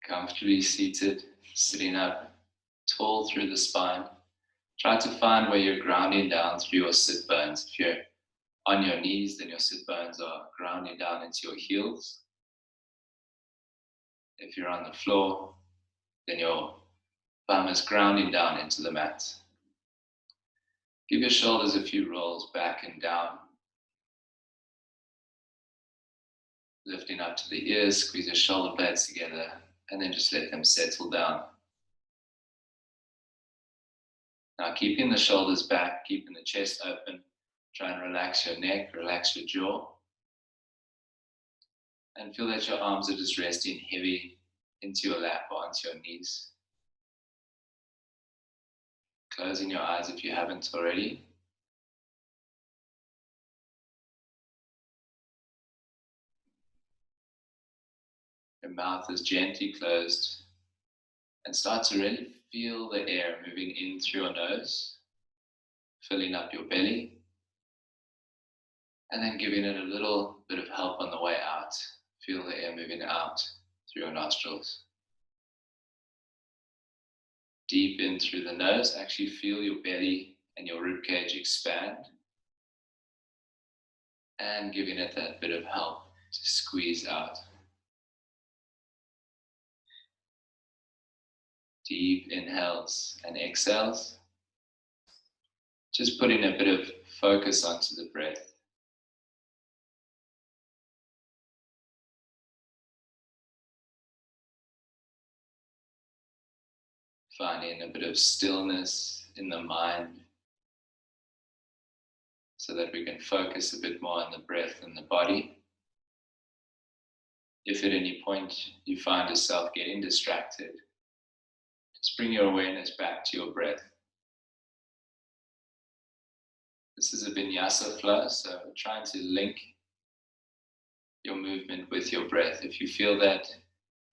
Comfortably seated, sitting up tall through the spine. Try to find where you're grounding down through your sit bones. If you're on your knees, then your sit bones are grounding down into your heels. If you're on the floor, then your bum is grounding down into the mat. Give your shoulders a few rolls back and down. Lifting up to the ears, squeeze your shoulder blades together, and then just let them settle down. Now keeping the shoulders back, keeping the chest open, try and relax your neck, relax your jaw. And feel that your arms are just resting heavy into your lap or onto your knees. Closing your eyes if you haven't already. Your mouth is gently closed and start to really feel the air moving in through your nose, filling up your belly, and then giving it a little bit of help on the way out. Feel the air moving out through your nostrils. Deep in through the nose, actually feel your belly and your ribcage expand, and giving it that bit of help to squeeze out. Deep inhales and exhales. Just putting a bit of focus onto the breath. Finding a bit of stillness in the mind so that we can focus a bit more on the breath and the body. If at any point you find yourself getting distracted, just bring your awareness back to your breath. This is a Vinyasa flow, so trying to link your movement with your breath. If you feel that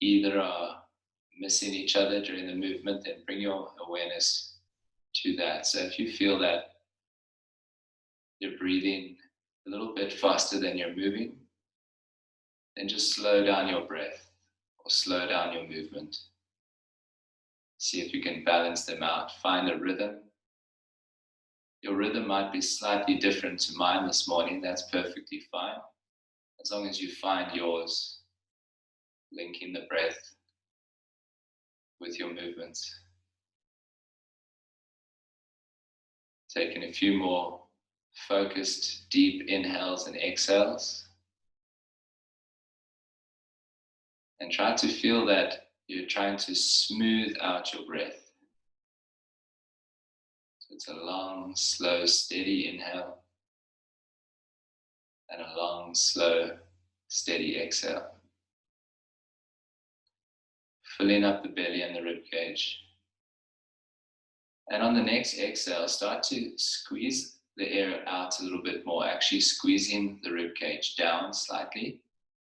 either are missing each other during the movement, then bring your awareness to that. So if you feel that you're breathing a little bit faster than you're moving, then just slow down your breath or slow down your movement. See if you can balance them out. Find a rhythm. Your rhythm might be slightly different to mine this morning. That's perfectly fine. As long as you find yours, linking the breath with your movements. Taking a few more focused, deep inhales and exhales. And try to feel that you're trying to smooth out your breath. So it's a long, slow, steady inhale. And a long, slow, steady exhale. Filling up the belly and the rib cage. And on the next exhale, start to squeeze the air out a little bit more, actually squeezing the rib cage down slightly,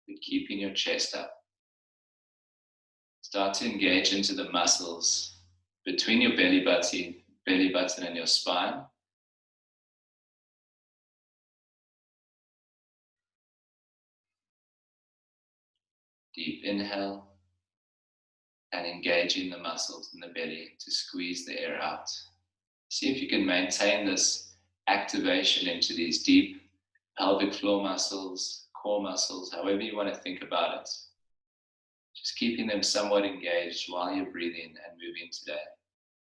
but keeping your chest up. Start to engage into the muscles between your belly button and your spine. Deep inhale and engaging the muscles in the belly to squeeze the air out. See if you can maintain this activation into these deep pelvic floor muscles, core muscles, however you want to think about it. Just keeping them somewhat engaged while you're breathing and moving today.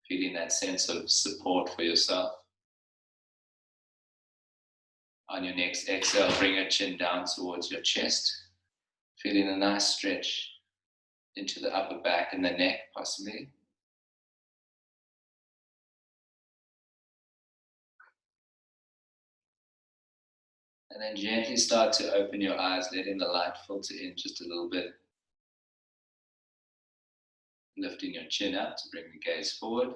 Feeling that sense of support for yourself. On your next exhale, bring your chin down towards your chest. Feeling a nice stretch into the upper back and the neck, possibly. And then gently start to open your eyes, letting the light filter in just a little bit. Lifting your chin up to bring the gaze forward.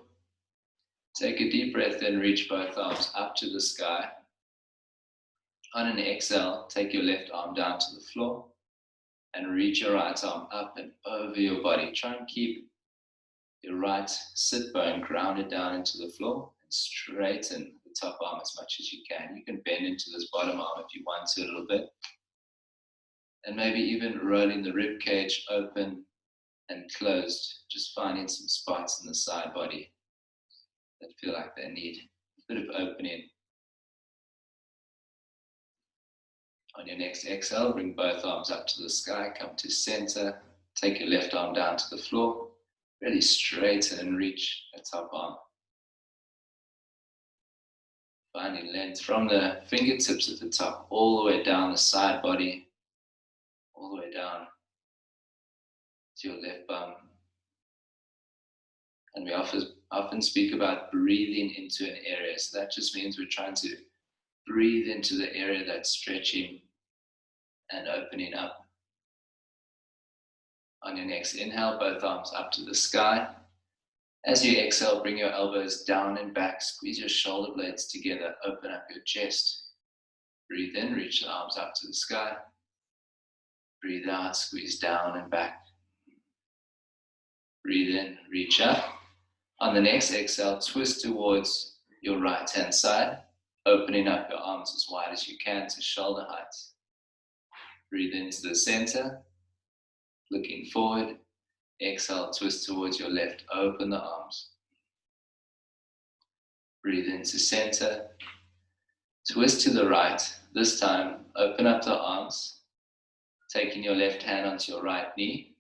Take a deep breath, then reach both arms up to the sky. On an exhale, take your left arm down to the floor and reach your right arm up and over your body. Try and keep your right sit bone grounded down into the floor and straighten the top arm as much as you can. You can bend into this bottom arm if you want to a little bit. And maybe even rolling the rib cage open and closed, just finding some spots in the side body that feel like they need a bit of opening. On your next exhale, bring both arms up to the sky, come to center, take your left arm down to the floor, really straighten and reach the top arm. Finding length from the fingertips at the top, all the way down the side body, all the way down to your left bum. And we often speak about breathing into an area. So that just means we're trying to breathe into the area that's stretching and opening up. On your next inhale, both arms up to the sky. As you exhale, bring your elbows down and back. Squeeze your shoulder blades together. Open up your chest. Breathe in, reach the arms up to the sky. Breathe out, squeeze down and back. Breathe in, reach up. On the next exhale, twist towards your right hand side, opening up your arms as wide as you can to shoulder height. Breathe into the center, looking forward. Exhale, twist towards your left, open the arms. Breathe into center, twist to the right. This time, open up the arms, taking your left hand onto your right knee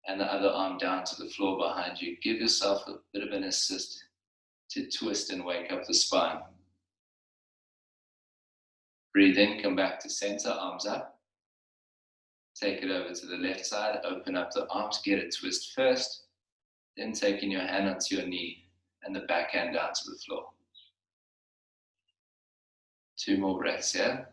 and the other arm down to the floor behind you. Give yourself a bit of an assist to twist and wake up the spine. Breathe in, come back to center, arms up. Take it over to the left side, open up the arms, get a twist first, then taking your hand onto your knee and the back hand down to the floor. 2 more breaths here.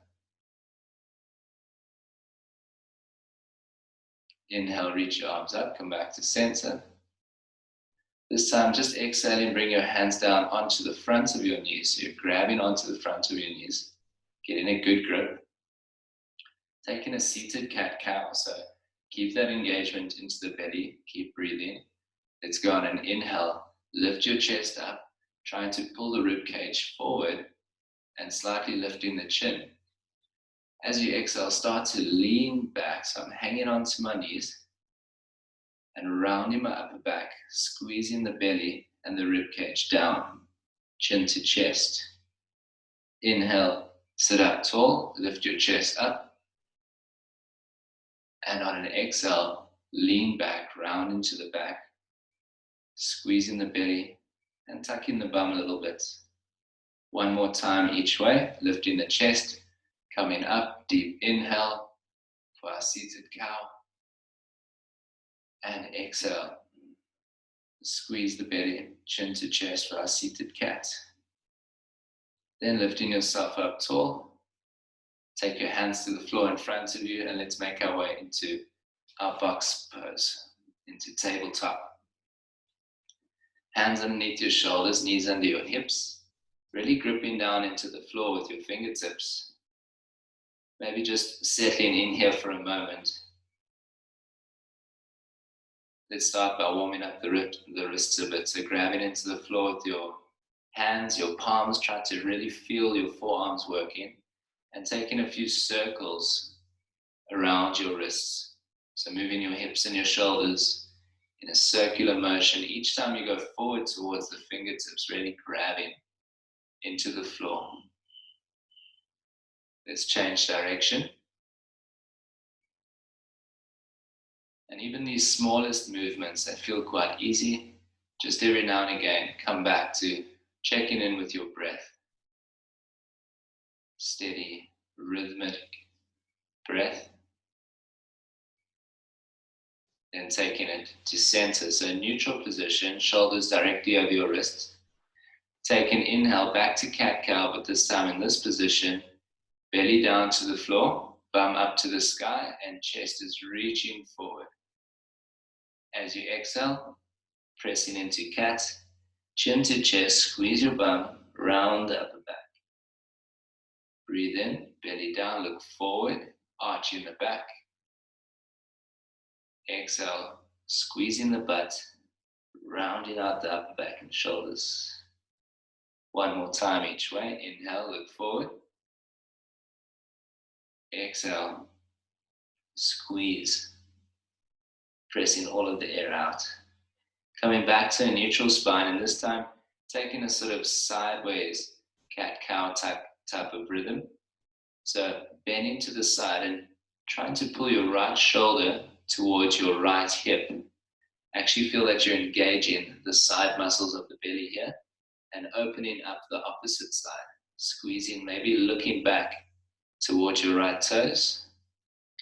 Inhale, reach your arms up, come back to center. This time, just exhaling, bring your hands down onto the front of your knees. So you're grabbing onto the front of your knees, getting a good grip. Taking a seated cat-cow, so keep that engagement into the belly, keep breathing. Let's go on an inhale, lift your chest up, trying to pull the rib cage forward and slightly lifting the chin. As you exhale, start to lean back, so I'm hanging onto my knees and rounding my upper back, squeezing the belly and the rib cage down, chin to chest. Inhale, sit up tall, lift your chest up. And on an exhale, lean back, round into the back, squeezing the belly and tucking the bum a little bit. 1 more time each way, lifting the chest, coming up, deep inhale for our seated cow. And exhale, squeeze the belly, chin to chest for our seated cat. Then lifting yourself up tall. Take your hands to the floor in front of you and let's make our way into our box pose, into tabletop. Hands underneath your shoulders, knees under your hips, really gripping down into the floor with your fingertips. Maybe just settling in here for a moment. Let's start by warming up the wrists a bit. So grabbing into the floor with your hands, your palms, try to really feel your forearms working. And taking a few circles around your wrists. So moving your hips and your shoulders in a circular motion. Each time you go forward towards the fingertips, really grabbing into the floor. Let's change direction. And even these smallest movements that feel quite easy, just every now and again, come back to checking in with your breath. Steady, rhythmic breath. Then taking it to center, so neutral position, shoulders directly over your wrists. Take an inhale back to cat-cow, but this time in this position, belly down to the floor, bum up to the sky, and chest is reaching forward. As you exhale, pressing into cat, chin to chest, squeeze your bum, round the upper back. Breathe in, belly down, look forward, arch in the back. Exhale, squeezing the butt, rounding out the upper back and shoulders. 1 more time each way. Inhale, look forward. Exhale, squeeze. pressing all of the air out. Coming back to a neutral spine, and this time taking a sort of sideways cat-cow type of rhythm. So bending to the side and trying to pull your right shoulder towards your right hip. Actually feel that you're engaging the side muscles of the belly here and opening up the opposite side. Squeezing, maybe looking back towards your right toes.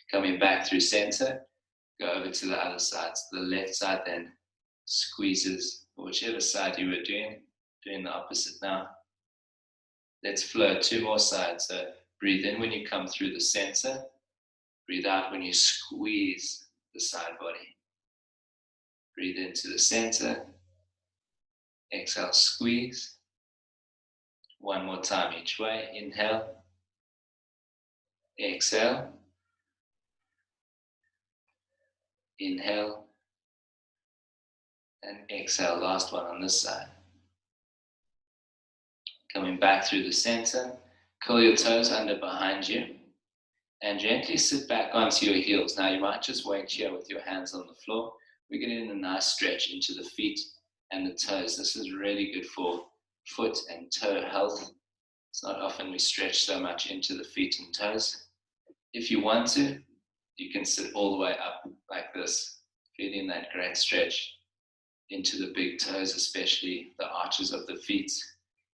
Coming back through center. Go over to the other side. So the left side then squeezes, whichever side you were doing the opposite now. Let's flow 2 more sides. So breathe in when you come through the center. Breathe out when you squeeze the side body. Breathe into the center. Exhale, squeeze. 1 more time each way. Inhale. Exhale. Inhale. And exhale. Last one on this side. Coming back through the center. Curl your toes under behind you. And gently sit back onto your heels. Now you might just wait here with your hands on the floor. We're getting a nice stretch into the feet and the toes. This is really good for foot and toe health. It's not often we stretch so much into the feet and toes. If you want to, you can sit all the way up like this, feeling that great stretch into the big toes, especially the arches of the feet.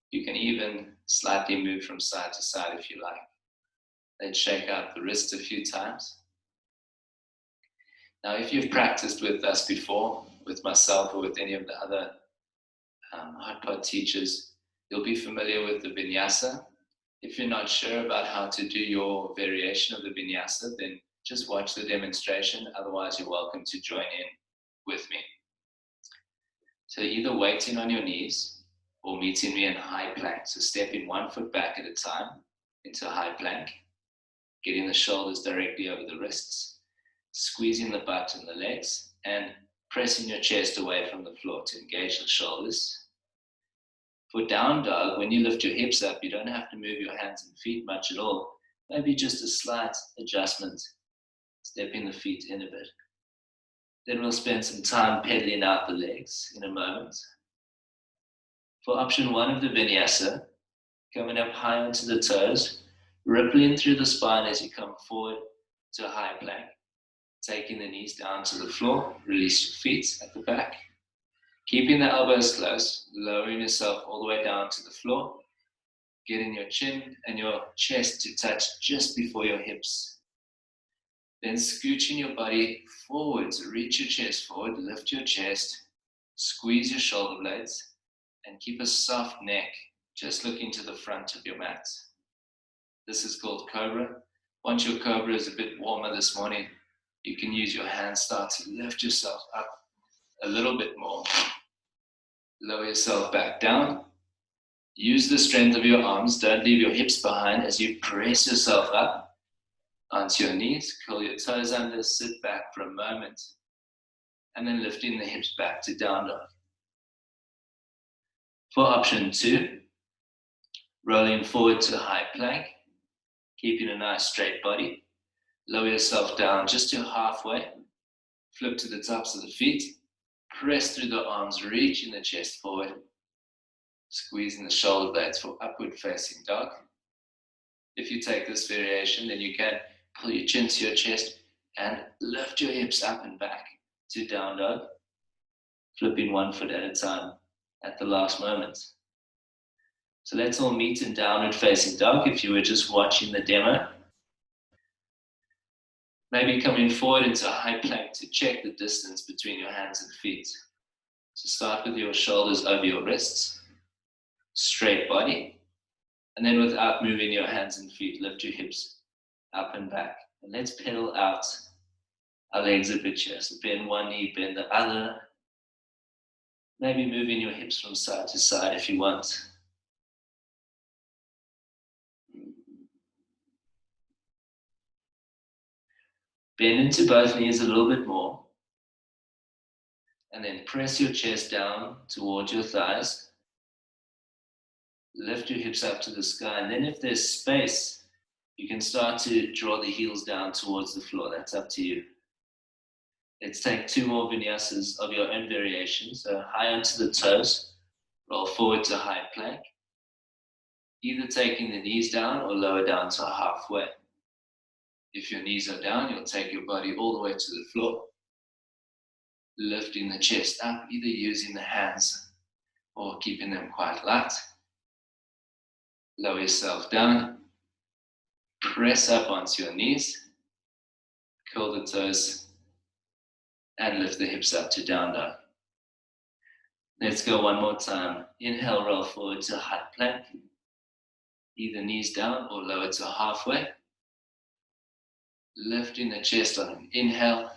You can even slightly move from side to side if you like. Then shake out the wrists a few times. Now, if you've practiced with us before, with myself or with any of the other Hotpod teachers, you'll be familiar with the Vinyasa. If you're not sure about how to do your variation of the Vinyasa, then just watch the demonstration. Otherwise, you're welcome to join in with me. So either waiting on your knees or meeting me in high plank. So stepping 1 foot back at a time into high plank, getting the shoulders directly over the wrists, squeezing the butt and the legs, and pressing your chest away from the floor to engage the shoulders. For down dog, when you lift your hips up, you don't have to move your hands and feet much at all. Maybe just a slight adjustment, stepping the feet in a bit. Then we'll spend some time pedaling out the legs in a moment. For option 1 of the Vinyasa, coming up high onto the toes, rippling through the spine as you come forward to a high plank. Taking the knees down to the floor, release your feet at the back. Keeping the elbows close, lowering yourself all the way down to the floor. Getting your chin and your chest to touch just before your hips. Then scooching your body forwards, reach your chest forward, lift your chest, squeeze your shoulder blades, and keep a soft neck, just looking to the front of your mat. This is called Cobra. Once your Cobra is a bit warmer this morning, you can use your hands, start to lift yourself up a little bit more. Lower yourself back down. Use the strength of your arms. Don't leave your hips behind as you press yourself up onto your knees. Curl your toes under, sit back for a moment, and then lifting the hips back to down dog. For option 2, rolling forward to high plank, keeping a nice straight body. Lower yourself down just to halfway. Flip to the tops of the feet. Press through the arms, reaching the chest forward. Squeezing the shoulder blades for upward facing dog. If you take this variation, then you can pull your chin to your chest and lift your hips up and back to down dog. Flipping 1 foot at a time at the last moment. So let's all meet in downward facing dog if you were just watching the demo. Maybe coming forward into a high plank to check the distance between your hands and feet. So start with your shoulders over your wrists, straight body, and then without moving your hands and feet, lift your hips up and back. And let's pedal out our legs a bit here. So bend one knee, bend the other. Maybe moving your hips from side to side if you want. Bend into both knees a little bit more. And then press your chest down towards your thighs. Lift your hips up to the sky. And then if there's space, you can start to draw the heels down towards the floor. That's up to you. Let's take 2 more vinyasas of your own variation. So high onto the toes, roll forward to high plank, either taking the knees down or lower down to halfway. If your knees are down, you'll take your body all the way to the floor, lifting the chest up, either using the hands or keeping them quite light. Lower yourself down, press up onto your knees, curl the toes, and lift the hips up to down dog. Let's go one more time. Inhale, roll forward to high plank, either knees down or lower to halfway. Lifting the chest on an inhale,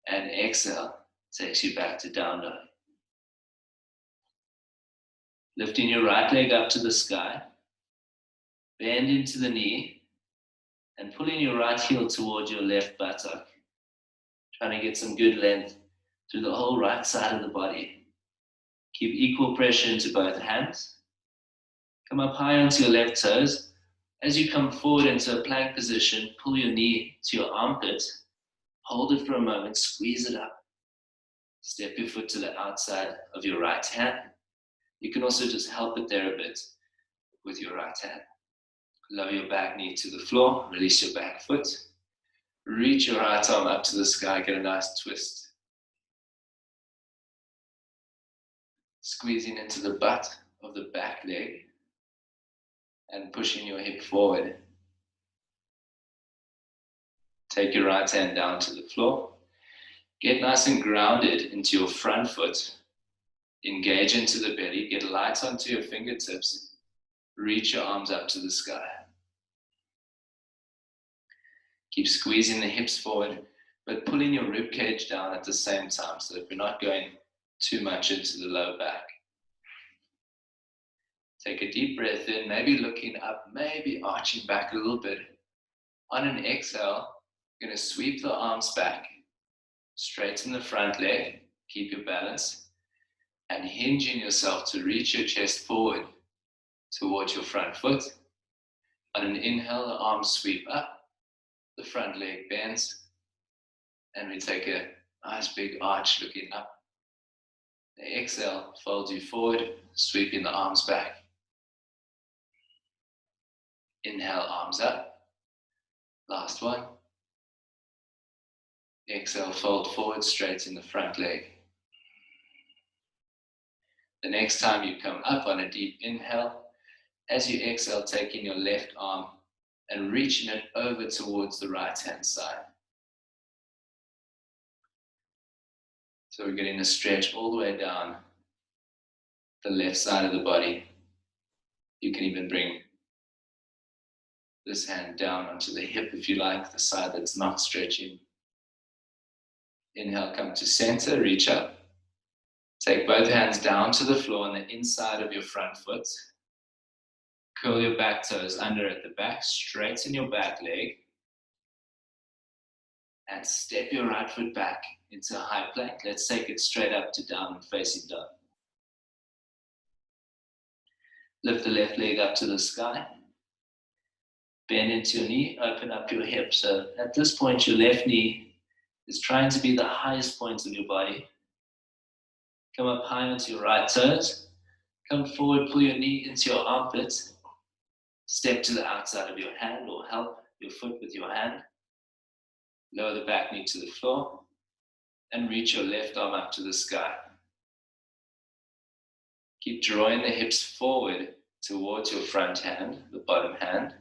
and exhale takes you back to down dog. Lifting your right leg up to the sky, bend into the knee, and pulling your right heel towards your left buttock. Trying to get some good length through the whole right side of the body. Keep equal pressure into both hands. Come up high onto your left toes. As you come forward into a plank position, pull your knee to your armpit. Hold it for a moment, squeeze it up. Step your foot to the outside of your right hand. You can also just help it there a bit with your right hand. Lower your back knee to the floor, release your back foot. Reach your right arm up to the sky, get a nice twist. Squeezing into the butt of the back leg and pushing your hip forward. Take your right hand down to the floor. Get nice and grounded into your front foot. Engage into the belly, get light onto your fingertips. Reach your arms up to the sky. Keep squeezing the hips forward, but pulling your rib cage down at the same time so that we're not going too much into the low back. Take a deep breath in, maybe looking up, maybe arching back a little bit. On an exhale, you're going to sweep the arms back, straighten the front leg, keep your balance, and hinging yourself to reach your chest forward towards your front foot. On an inhale, the arms sweep up, the front leg bends, and we take a nice big arch looking up. The exhale folds you forward, sweeping the arms back. Inhale, arms up. Last one. Exhale, fold forward, straighten the front leg. The next time you come up on a deep inhale, as you exhale, taking your left arm and reaching it over towards the right-hand side. So we're getting a stretch all the way down the left side of the body. You can even bring this hand down onto the hip if you like, the side that's not stretching. Inhale, come to center, reach up. Take both hands down to the floor on the inside of your front foot. Curl your back toes under at the back, straighten your back leg, and step your right foot back into a high plank. Let's take it straight up to down and facing down. Lift the left leg up to the sky. Bend into your knee, open up your hip. So at this point, your left knee is trying to be the highest point of your body. Come up high onto your right toes. Come forward, pull your knee into your armpit. Step to the outside of your hand or help your foot with your hand. Lower the back knee to the floor and reach your left arm up to the sky. Keep drawing the hips forward towards your front hand, the bottom hand.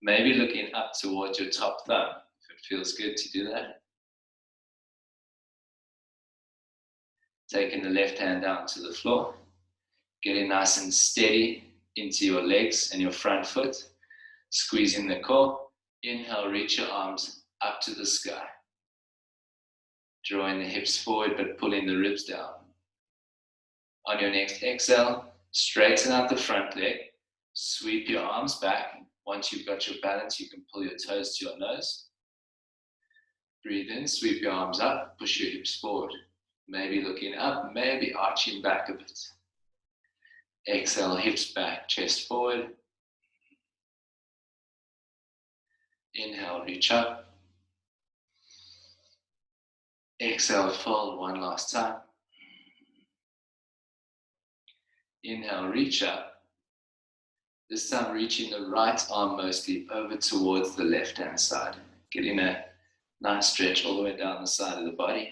Maybe looking up towards your top thumb, if it feels good to do that. Taking the left hand down to the floor, getting nice and steady into your legs and your front foot, squeezing the core. Inhale, reach your arms up to the sky. Drawing the hips forward but pulling the ribs down. On your next exhale, straighten out the front leg, sweep your arms back. Once you've got your balance, you can pull your toes to your nose. Breathe in, sweep your arms up, push your hips forward. Maybe looking up, maybe arching back a bit. Exhale, hips back, chest forward. Inhale, reach up. Exhale, fold one last time. Inhale, reach up. This time reaching the right arm mostly over towards the left-hand side. Getting a nice stretch all the way down the side of the body.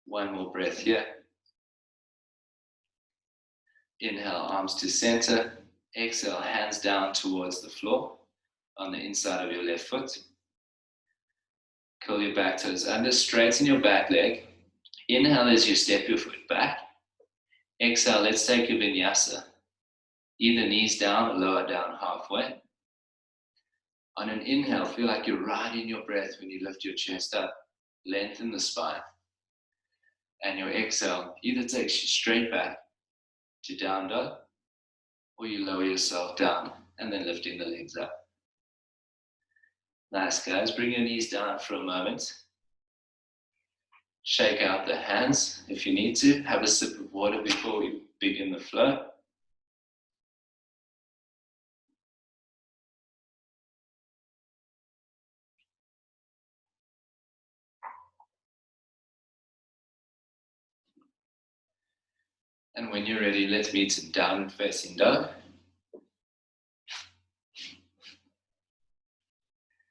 One more breath here. Inhale, arms to center. Exhale, hands down towards the floor on the inside of your left foot. Curl your back toes under, straighten your back leg. Inhale as you step your foot back. Exhale, let's take a vinyasa. Either knees down or lower down halfway. On an inhale, feel like you're riding your breath when you lift your chest up. Lengthen the spine. And your exhale either takes you straight back to down dog, or you lower yourself down and then lifting the legs up. Nice, guys. Bring your knees down for a moment. Shake out the hands if you need to. Have a sip of water before we begin the flow. And when you're ready, let's meet in downward facing dog.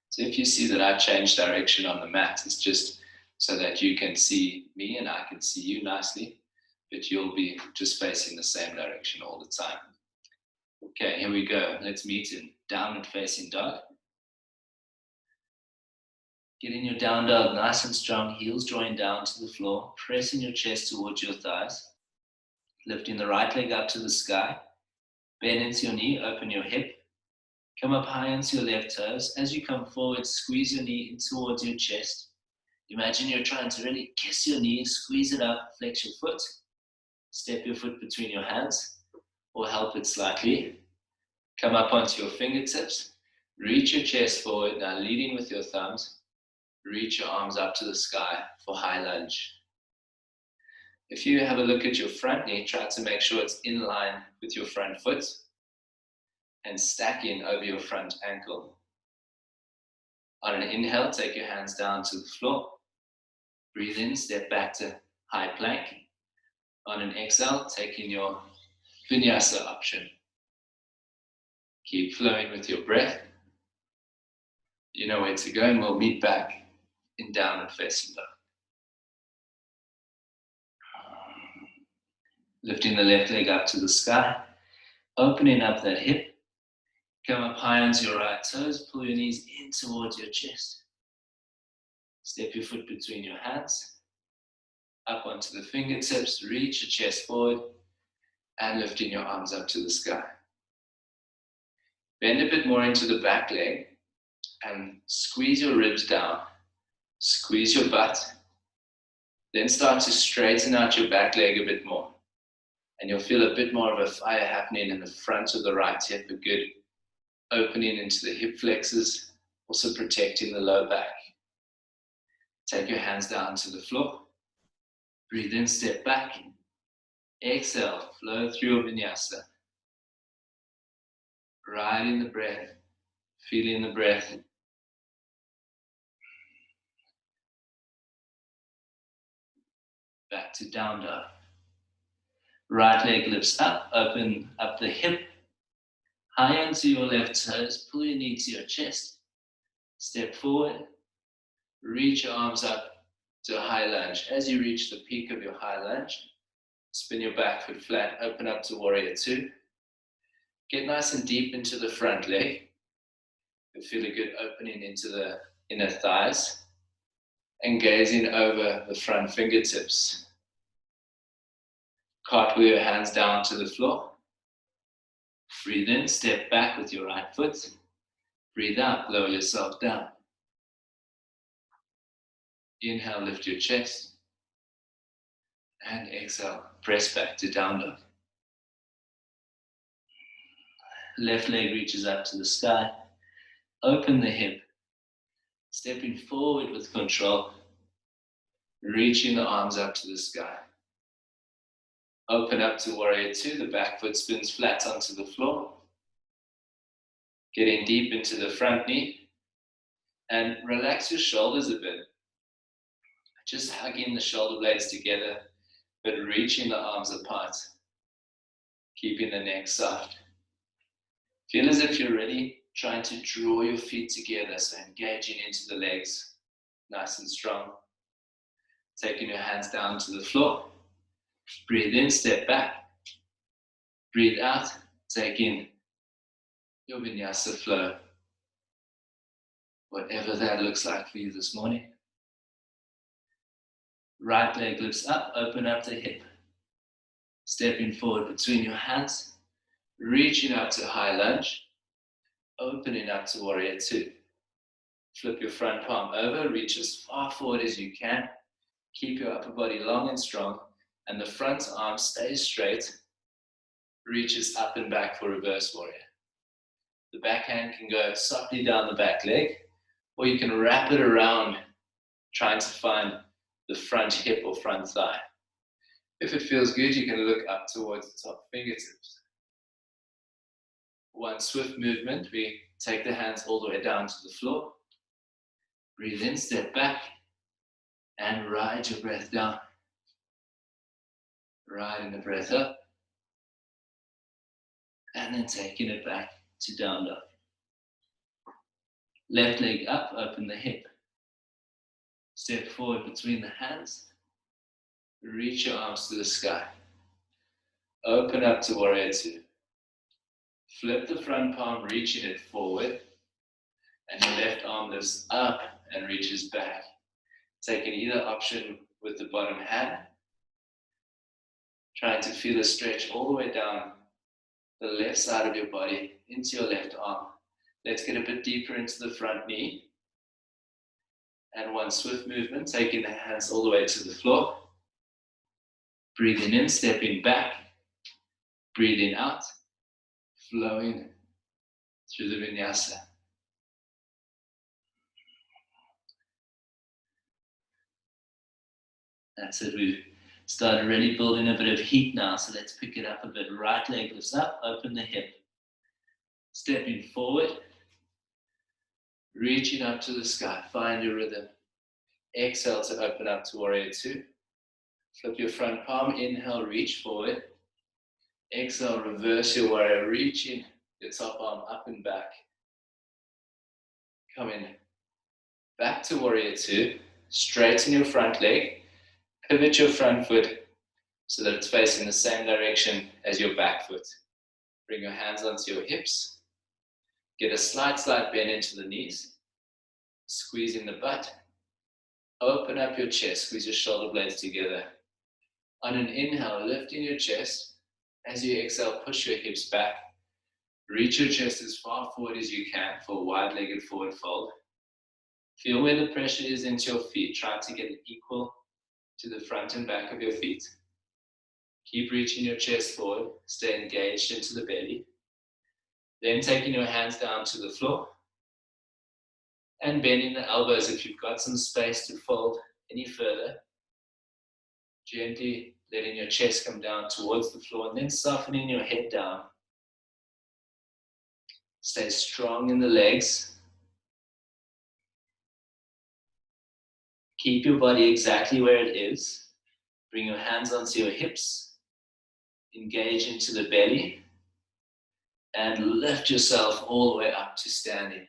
So if you see that I changed direction on the mat, it's just so that you can see me and I can see you nicely, but you'll be just facing the same direction all the time. Okay, here we go. Let's meet in downward facing dog. Getting your down dog nice and strong, heels drawing down to the floor, pressing your chest towards your thighs, lifting the right leg up to the sky, bend into your knee, open your hip, come up high onto your left toes. As you come forward, squeeze your knee in towards your chest. Imagine you're trying to really kiss your knee, squeeze it up, flex your foot, step your foot between your hands, or help it slightly. Come up onto your fingertips, reach your chest forward, now leading with your thumbs, reach your arms up to the sky for high lunge. If you have a look at your front knee, try to make sure it's in line with your front foot and stack in over your front ankle. On an inhale, take your hands down to the floor. Breathe in, step back to high plank. On an exhale, taking your vinyasa option. Keep flowing with your breath. You know where to go, and we'll meet back in downward facing dog. Lifting the left leg up to the sky, opening up that hip. Come up high onto your right toes, pull your knees in towards your chest. Step your foot between your hands, up onto the fingertips, reach your chest forward, and lifting your arms up to the sky. Bend a bit more into the back leg, and squeeze your ribs down. Squeeze your butt. Then start to straighten out your back leg a bit more. And you'll feel a bit more of a fire happening in the front of the right hip, a good opening into the hip flexors, also protecting the low back. Take your hands down to the floor. Breathe in, step back. Exhale, flow through your vinyasa. Riding the breath, feeling the breath. Back to down dog. Right leg lifts up, open up the hip. High onto your left toes, pull your knee to your chest. Step forward, reach your arms up to a high lunge. As you reach the peak of your high lunge, spin your back foot flat, open up to warrior two. Get nice and deep into the front leg. You'll feel a good opening into the inner thighs. And gazing over the front fingertips. Cartwheel your hands down to the floor. Breathe in, step back with your right foot. Breathe out, lower yourself down. Inhale, lift your chest. And exhale, press back to down dog. Left leg reaches up to the sky. Open the hip. Stepping forward with control. Reaching the arms up to the sky. Open up to warrior two. The back foot spins flat onto the floor. Getting deep into the front knee. And relax your shoulders a bit. Just hugging the shoulder blades together, but reaching the arms apart. Keeping the neck soft. Feel as if you're ready, trying to draw your feet together, so engaging into the legs, nice and strong. Taking your hands down to the floor. Breathe in, step back. Breathe out, take in your Vinyasa flow. Whatever that looks like for you this morning. Right leg lifts up, open up the hip. Stepping forward between your hands, reaching out to high lunge, opening up to warrior two. Flip your front palm over, reach as far forward as you can. Keep your upper body long and strong, and the front arm stays straight, reaches up and back for reverse warrior. The backhand can go softly down the back leg, or you can wrap it around, trying to find the front hip or front thigh. If it feels good, you can look up towards the top fingertips. One swift movement, we take the hands all the way down to the floor. Breathe in, step back, and ride your breath down. Riding the breath up, and then taking it back to down dog. Left leg up, open the hip. Step forward between the hands. Reach your arms to the sky. Open up to warrior two. Flip the front palm, reaching it forward. And your left arm lifts up and reaches back. Taking either option with the bottom hand. Trying to feel a stretch all the way down the left side of your body into your left arm. Let's get a bit deeper into the front knee. And one swift movement, taking the hands all the way to the floor. Breathing in, stepping back. Breathing out, flowing through the Vinyasa. That's it, we've started really building a bit of heat now, so let's pick it up a bit. Right leg lifts up, open the hip. Stepping forward, reaching up to the sky, find your rhythm. Exhale to open up to warrior two. Flip your front palm, inhale, reach forward. Exhale, reverse your warrior, reaching your top arm up and back. Coming back to warrior two, straighten your front leg, pivot your front foot so that it's facing the same direction as your back foot. Bring your hands onto your hips, get a slight bend into the knees, squeezing the butt, open up your chest, squeeze your shoulder blades together. On an inhale, lifting your chest. As you exhale, push your hips back. Reach your chest as far forward as you can for a wide-legged forward fold. Feel where the pressure is into your feet. Try to get it equal to the front and back of your feet. Keep reaching your chest forward. Stay engaged into the belly. Then taking your hands down to the floor. And bending the elbows if you've got some space to fold any further. Gently letting your chest come down towards the floor and then softening your head down. Stay strong in the legs. Keep your body exactly where it is. Bring your hands onto your hips. Engage into the belly. And lift yourself all the way up to standing.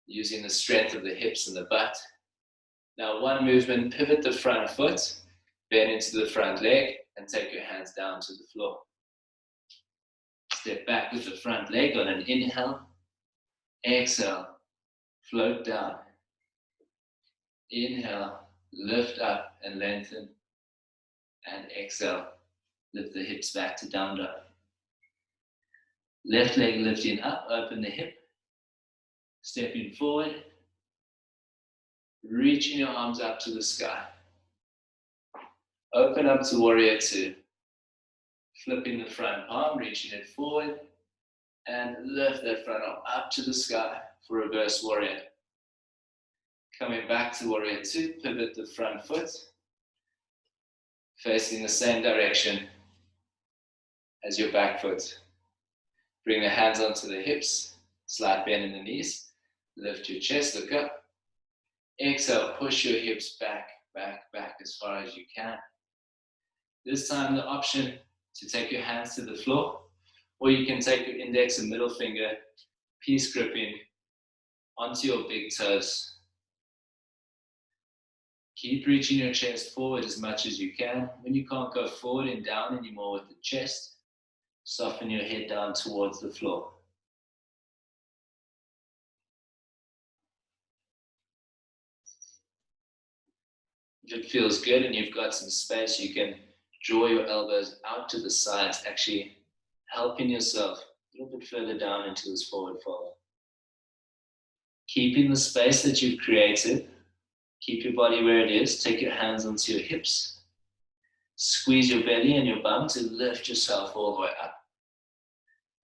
Using the strength of the hips and the butt. Now one movement, pivot the front foot. Bend into the front leg and take your hands down to the floor. Step back with the front leg on an inhale. Exhale, float down. Inhale, lift up and lengthen. And exhale, lift the hips back to down dog. Left leg lifting up, open the hip. Stepping forward. Reaching your arms up to the sky. Open up to warrior two. Flipping the front palm, reaching it forward. And lift that front arm up to the sky for reverse warrior. Coming back to warrior two, pivot the front foot. Facing the same direction as your back foot. Bring the hands onto the hips. Slight bend in the knees. Lift your chest, look up. Exhale, push your hips back, back, back as far as you can. This time the option to take your hands to the floor, or you can take your index and middle finger, peace gripping onto your big toes. Keep reaching your chest forward as much as you can. When you can't go forward and down anymore with the chest, soften your head down towards the floor. If it feels good and you've got some space, you can draw your elbows out to the sides, actually helping yourself a little bit further down into this forward fold. Keeping the space that you've created, keep your body where it is, take your hands onto your hips, squeeze your belly and your bum to lift yourself all the way up.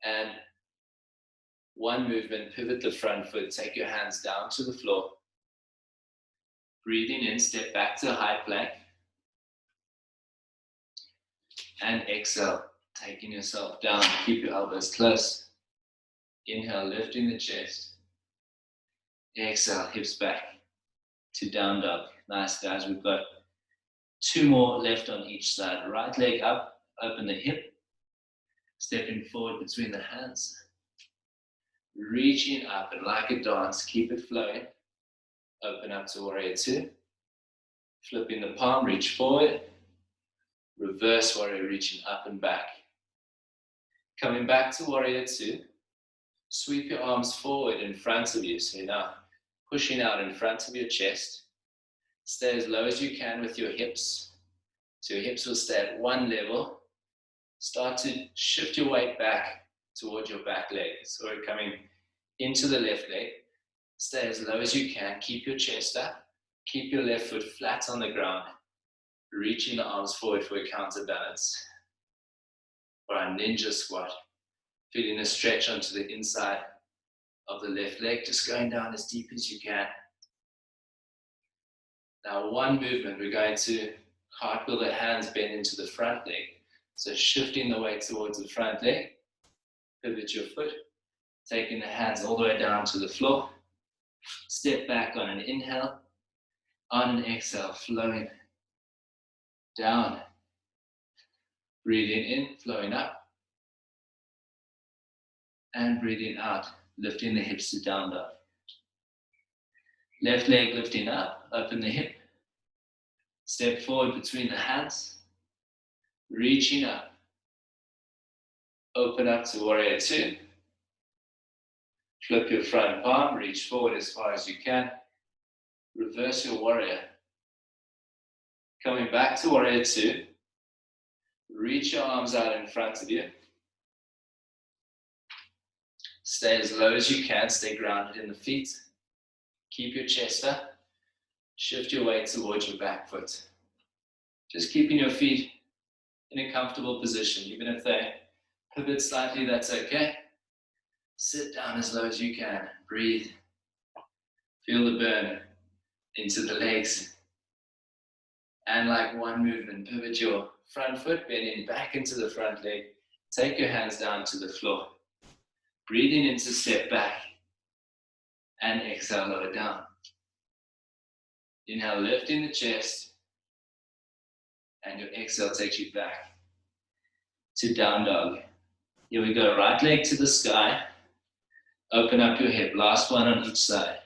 And one movement, pivot the front foot, take your hands down to the floor. Breathing in, step back to high plank. And exhale, taking yourself down, keep your elbows close. Inhale, lifting the chest. Exhale, hips back to down dog. Nice, guys. We've got 2 more left on each side. Right leg up, open the hip. Stepping forward between the hands. Reaching up, and like a dance, keep it flowing. Open up to warrior 2. Flipping the palm, reach forward. Reverse warrior, reaching up and back. Coming back to warrior 2. Sweep your arms forward in front of you. So you're now pushing out in front of your chest. Stay as low as you can with your hips. So your hips will stay at one level. Start to shift your weight back towards your back leg. So we're coming into the left leg. Stay as low as you can. Keep your chest up. Keep your left foot flat on the ground. Reaching the arms forward for a counterbalance. Or a ninja squat. Feeling a stretch onto the inside of the left leg. Just going down as deep as you can. Now one movement, we're going to cartwheel the hands, bend into the front leg. So shifting the weight towards the front leg. Pivot your foot. Taking the hands all the way down to the floor. Step back on an inhale. On an exhale, flowing down. Breathing in, flowing up. And breathing out, lifting the hips to down dog. Left leg lifting up, open the hip. Step forward between the hands. Reaching up. Open up to warrior 2. Flip your front palm, reach forward as far as you can. Reverse your warrior. Coming back to warrior 2. Reach your arms out in front of you. Stay as low as you can, stay grounded in the feet. Keep your chest up. Shift your weight towards your back foot. Just keeping your feet in a comfortable position. Even if they pivot slightly, that's okay. Sit down as low as you can. Breathe. Feel the burn into the legs. And like one movement, pivot your front foot, bending back into the front leg. Take your hands down to the floor. Breathing in to step back. And exhale, lower down. Inhale, lifting the chest. And your exhale takes you back to down dog. Here we go, right leg to the sky. Open up your hip, last one on each side.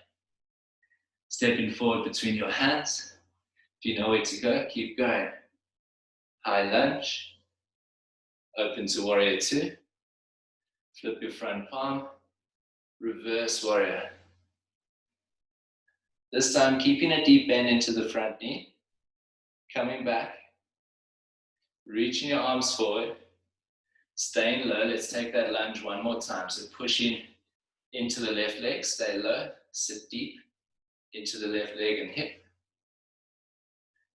Stepping forward between your hands. If you know where to go, keep going. High lunge. Open to warrior 2. Flip your front palm. Reverse warrior. This time, keeping a deep bend into the front knee. Coming back. Reaching your arms forward. Staying low. Let's take that lunge one more time. So pushing into the left leg. Stay low. Sit deep into the left leg and hip.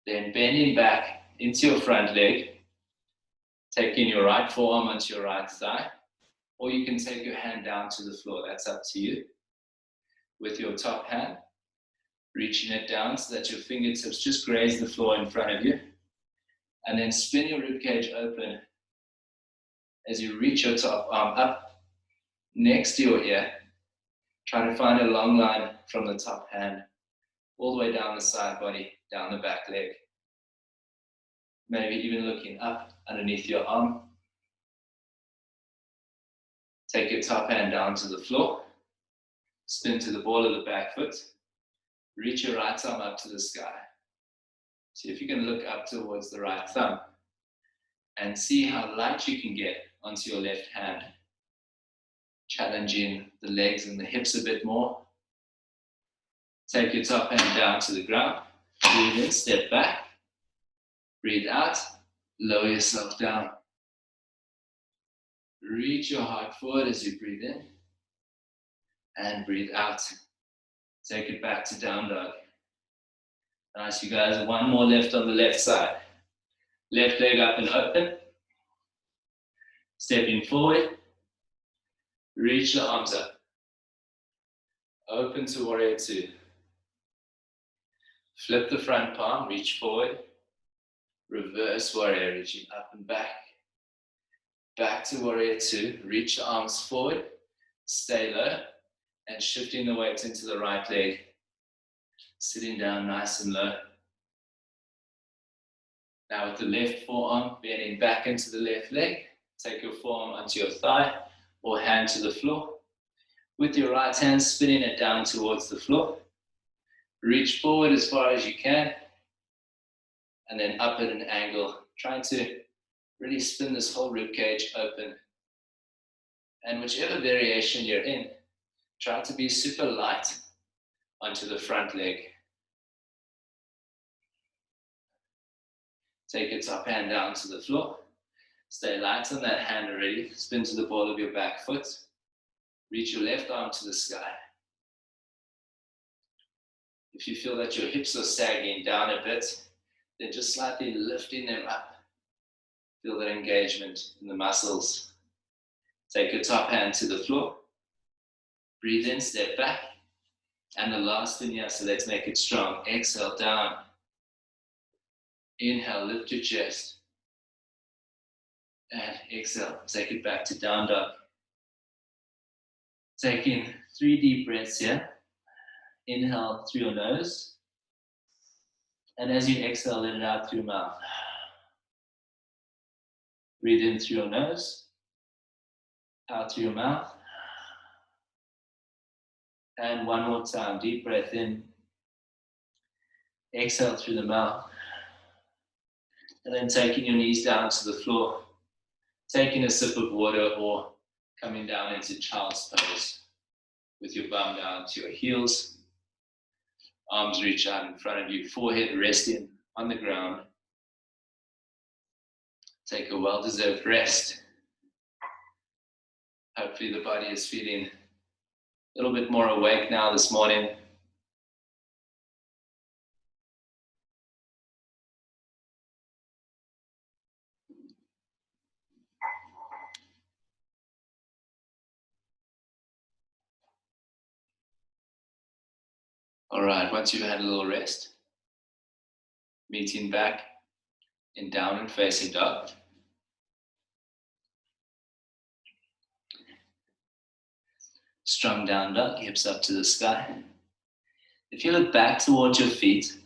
Then bending back into your front leg. Taking your right forearm onto your right thigh. Or you can take your hand down to the floor. That's up to you. With your top hand. Reaching it down so that your fingertips just graze the floor in front of you. And then spin your ribcage open as you reach your top arm up next to your ear. Try to find a long line from the top hand all the way down the side body, down the back leg. Maybe even looking up underneath your arm. Take your top hand down to the floor. Spin to the ball of the back foot. Reach your right arm up to the sky. See if you can look up towards the right thumb and see how light you can get onto your left hand. Challenging the legs and the hips a bit more. Take your top hand down to the ground. Breathe in, step back. Breathe out, lower yourself down. Reach your heart forward as you breathe in. And breathe out. Take it back to down dog. Nice, you guys. One more left on the left side. Left leg up and open. Stepping forward. Reach your arms up. Open to warrior two. Flip the front palm, reach forward. Reverse warrior, reaching up and back. Back to warrior two. Reach the arms forward. Stay low. And shifting the weight into the right leg. Sitting down nice and low. Now with the left forearm bending back into the left leg. Take your forearm onto your thigh or hand to the floor. With your right hand spinning it down towards the floor. Reach forward as far as you can. And then up at an angle. Trying to really spin this whole rib cage open. And whichever variation you're in, try to be super light onto the front leg. Take your top hand down to the floor. Stay light on that hand already. Spin to the ball of your back foot. Reach your left arm to the sky. If you feel that your hips are sagging down a bit, then just slightly lifting them up. Feel that engagement in the muscles. Take your top hand to the floor. Breathe in, step back. And the last vinyasa, let's make it strong. Exhale down. Inhale, lift your chest. And exhale, take it back to down dog. Take in 3 deep breaths here. Inhale through your nose. And as you exhale, let it out through your mouth. Breathe in through your nose. Out through your mouth. And one more time, deep breath in. Exhale through the mouth. And then taking your knees down to the floor. Taking a sip of water or coming down into child's pose. With your bum down to your heels. Arms reach out in front of you. Forehead resting on the ground. Take a well-deserved rest. Hopefully the body is feeling a little bit more awake now this morning. All right, once you've had a little rest, meeting back in down and facing dog. Strong down dog, hips up to the sky. If you look back towards your feet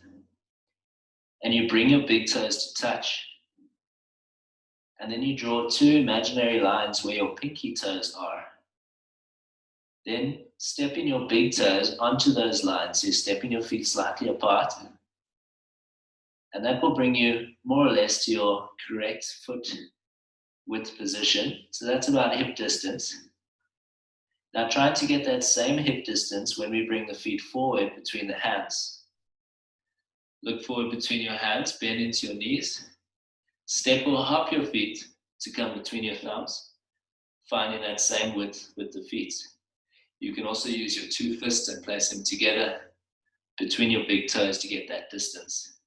and you bring your big toes to touch, and then you draw 2 imaginary lines where your pinky toes are. Then stepping your big toes onto those lines. So you're stepping your feet slightly apart. And that will bring you more or less to your correct foot width position. So that's about hip distance. Now try to get that same hip distance when we bring the feet forward between the hands. Look forward between your hands, bend into your knees. Step or hop your feet to come between your thumbs, finding that same width with the feet. You can also use your 2 fists and place them together between your big toes to get that distance.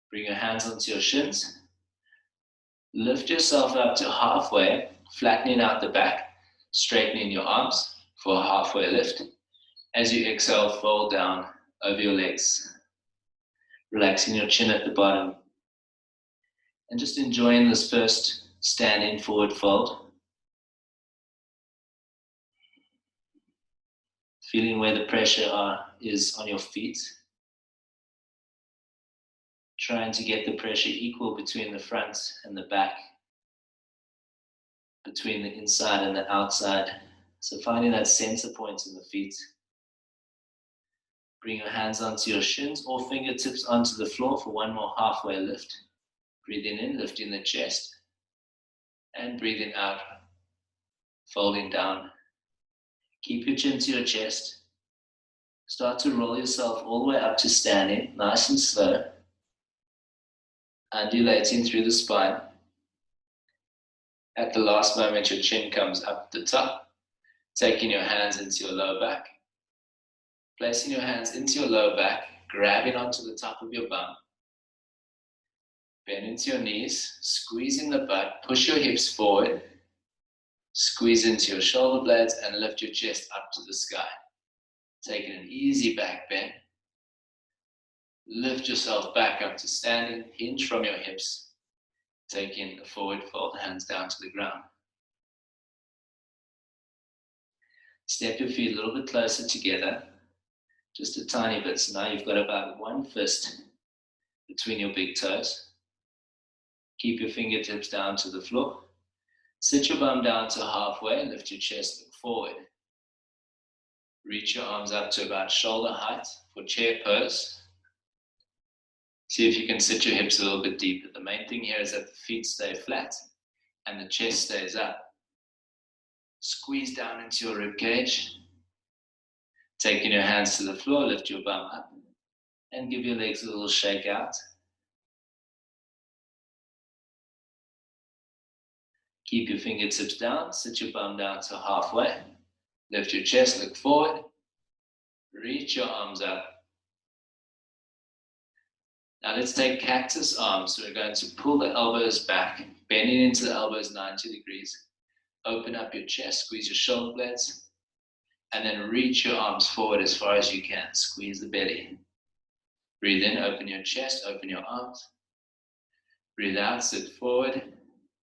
Bring your hands onto your shins. Lift yourself up to halfway, flattening out the back, straightening your arms for a halfway lift. As you exhale, fold down over your legs, relaxing your chin at the bottom. And just enjoying this first standing forward fold. Feeling where the pressure is on your feet. Trying to get the pressure equal between the front and the back, between the inside and the outside. So finding that center point in the feet. Bring your hands onto your shins or fingertips onto the floor for one more halfway lift. Breathing in, lifting the chest. And breathing out, folding down. Keep your chin to your chest. Start to roll yourself all the way up to standing, nice and slow. Undulating through the spine. At the last moment, your chin comes up the top, taking your hands into your lower back. Placing your hands into your lower back, grabbing onto the top of your bum. Bend into your knees, squeezing the butt, push your hips forward. Squeeze into your shoulder blades and lift your chest up to the sky. Taking an easy back bend. Lift yourself back up to standing, hinge from your hips. Taking a forward fold, hands down to the ground. Step your feet a little bit closer together, just a tiny bit. So now you've got about one fist between your big toes. Keep your fingertips down to the floor. Sit your bum down to halfway, lift your chest, look forward. Reach your arms up to about shoulder height for chair pose. See if you can sit your hips a little bit deeper. The main thing here is that the feet stay flat and the chest stays up. Squeeze down into your rib cage. Taking your hands to the floor, lift your bum up and give your legs a little shake out. Keep your fingertips down, sit your bum down to halfway. Lift your chest, look forward. Reach your arms up. Now let's take cactus arms. So we're going to pull the elbows back, bending into the elbows 90 degrees. Open up your chest, squeeze your shoulder blades, and then reach your arms forward as far as you can. Squeeze the belly. Breathe in, open your chest, open your arms. Breathe out, sit forward,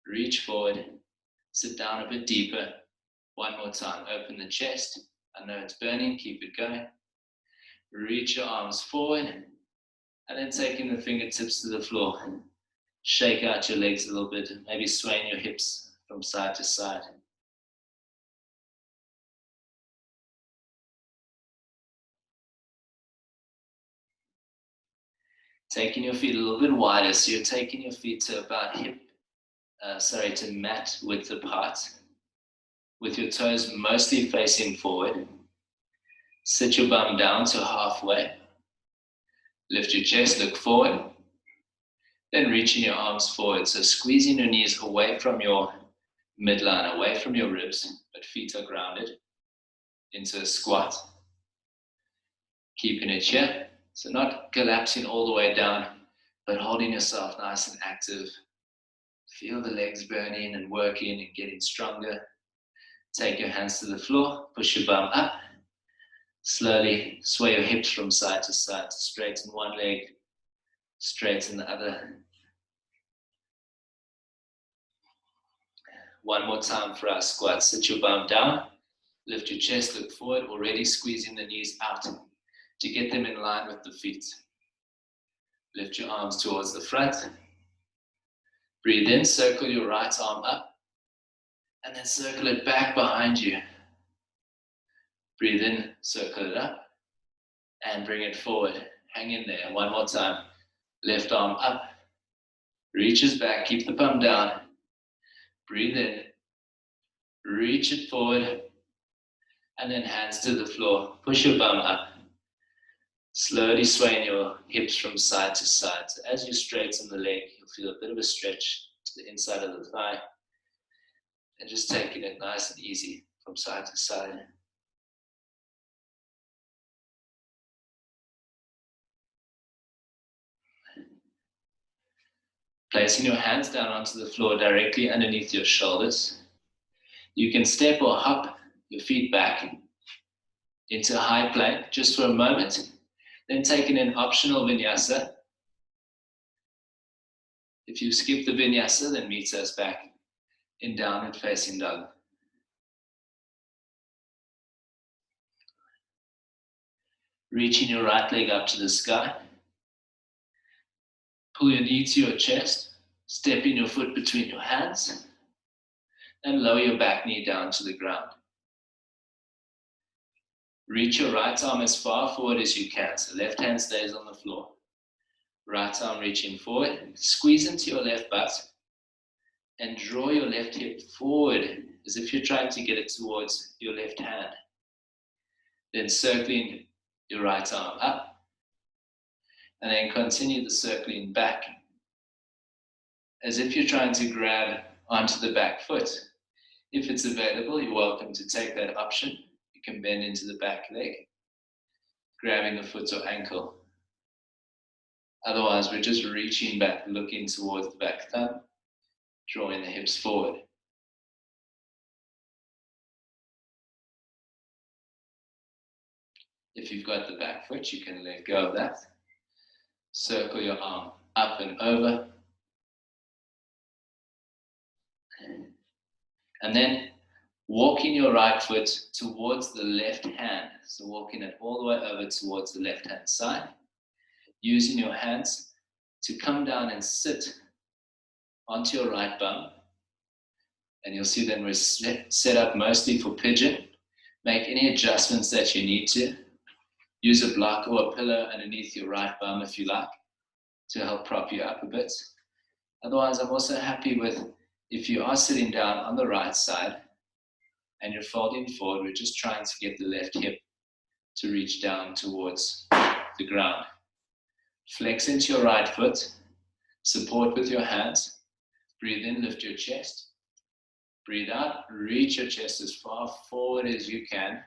reach forward, sit down a bit deeper. One more time, open the chest. I know it's burning, keep it going. Reach your arms forward, and then taking the fingertips to the floor. Shake out your legs a little bit, maybe swaying your hips from side to side. Taking your feet a little bit wider, so you're taking your feet to about to mat width apart, with your toes mostly facing forward. Sit your bum down to halfway. Lift your chest, look forward. Then reaching your arms forward, so squeezing your knees away from your midline, away from your ribs, but feet are grounded into a squat. Keeping it here, so not collapsing all the way down, but holding yourself nice and active. Feel the legs burning and working and getting stronger. Take your hands to the floor, push your bum up. Slowly sway your hips from side to side, straighten one leg, straighten the other. One more time for our squat. Sit your bum down, lift your chest, look forward, already squeezing the knees out to get them in line with the feet. Lift your arms towards the front. Breathe in, circle your right arm up, and then circle it back behind you. Breathe in, circle it up, and bring it forward. Hang in there. One more time. Left arm up, reaches back, keep the bum down. Breathe in, reach it forward, and then hands to the floor. Push your bum up. Slowly swaying your hips from side to side. So as you straighten the leg, you'll feel a bit of a stretch to the inside of the thigh. And just taking it nice and easy from side to side. Placing your hands down onto the floor directly underneath your shoulders. You can step or hop your feet back into a high plank just for a moment. Then taking an optional vinyasa. If you skip the vinyasa, then meet us back in downward facing dog. Reaching your right leg up to the sky. Pull your knee to your chest. Stepping your foot between your hands. And lower your back knee down to the ground. Reach your right arm as far forward as you can. So left hand stays on the floor. Right arm reaching forward. Squeeze into your left butt. And draw your left hip forward as if you're trying to get it towards your left hand. Then circling your right arm up. And then continue the circling back. As if you're trying to grab onto the back foot. If it's available, you're welcome to take that option. You can bend into the back leg, grabbing the foot or ankle. Otherwise, we're just reaching back, looking towards the back thumb, drawing the hips forward. If you've got the back foot, you can let go of that. Circle your arm up and over. And then walking your right foot towards the left hand. So walking it all the way over towards the left hand side. Using your hands to come down and sit onto your right bum. And you'll see then we're set up mostly for pigeon. Make any adjustments that you need to. Use a block or a pillow underneath your right bum if you like to help prop you up a bit. Otherwise, I'm also happy with if you are sitting down on the right side and you're folding forward, we're just trying to get the left hip to reach down towards the ground. Flex into your right foot, support with your hands. Breathe in, lift your chest. Breathe out, reach your chest as far forward as you can.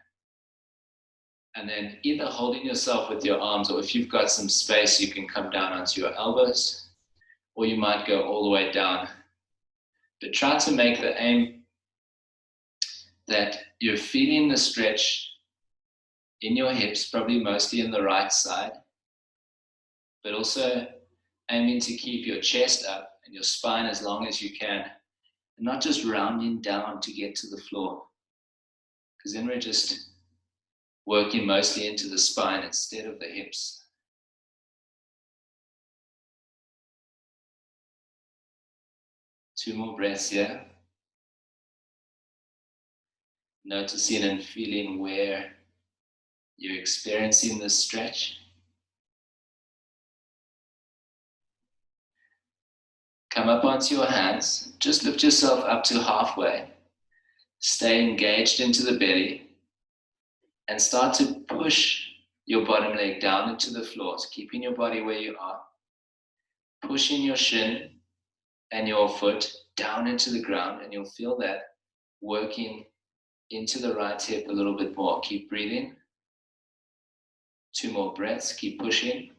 And then either holding yourself with your arms, or if you've got some space, you can come down onto your elbows, or you might go all the way down. But try to make the aim that you're feeling the stretch in your hips, probably mostly in the right side, but also aiming to keep your chest up and your spine as long as you can, and not just rounding down to get to the floor, because then we're just working mostly into the spine instead of the hips. Two more breaths here. Noticing and feeling where you're experiencing this stretch. Come up onto your hands. Just lift yourself up to halfway. Stay engaged into the belly. And start to push your bottom leg down into the floor, so keeping your body where you are. Pushing your shin and your foot down into the ground, and you'll feel that working into the right hip a little bit more. Keep breathing. Two more breaths, keep pushing.